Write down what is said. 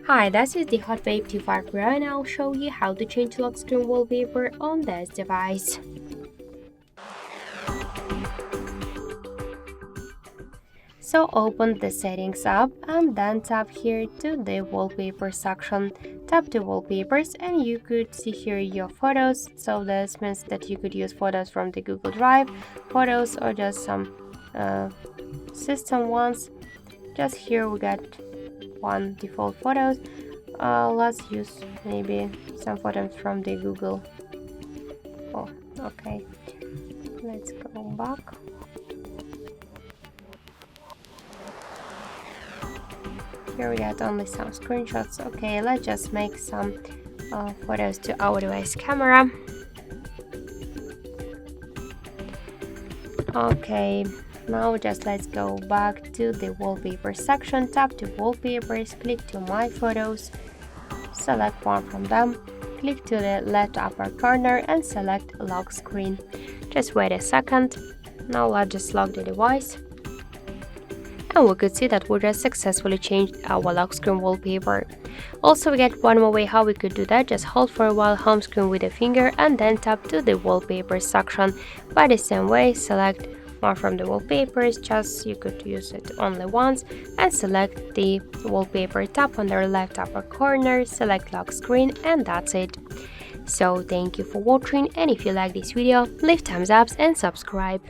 Hi, this is the Hotwav T5 Pro and I'll show you how to change lock screen wallpaper on this device. So open the settings app and then tap here to the wallpaper section. Tap to wallpapers and you could see here your photos. So this means that you could use photos from the Google Drive photos or just some system ones. Just here we got one default photos. Let's use maybe some photos from the Google. Oh, okay. Let's go back. Here we got only some screenshots. Okay, let's just make some photos to our device camera. Okay, now just let's go back to the wallpaper section. Tap to wallpapers, click to my photos, select one from them, click to the left upper corner and select lock screen. Just wait a second. Now let's just lock the device. And we could see that we just successfully changed our lock screen wallpaper. Also, we get one more way how we could do that. Just hold for a while home screen with a finger and then tap to the wallpaper section. By the same way, select one from the wallpapers, just you could use it only once, and select the wallpaper. Tap on the left upper corner, select lock screen, and that's it. So thank you for watching, and if you like this video, leave thumbs up and subscribe.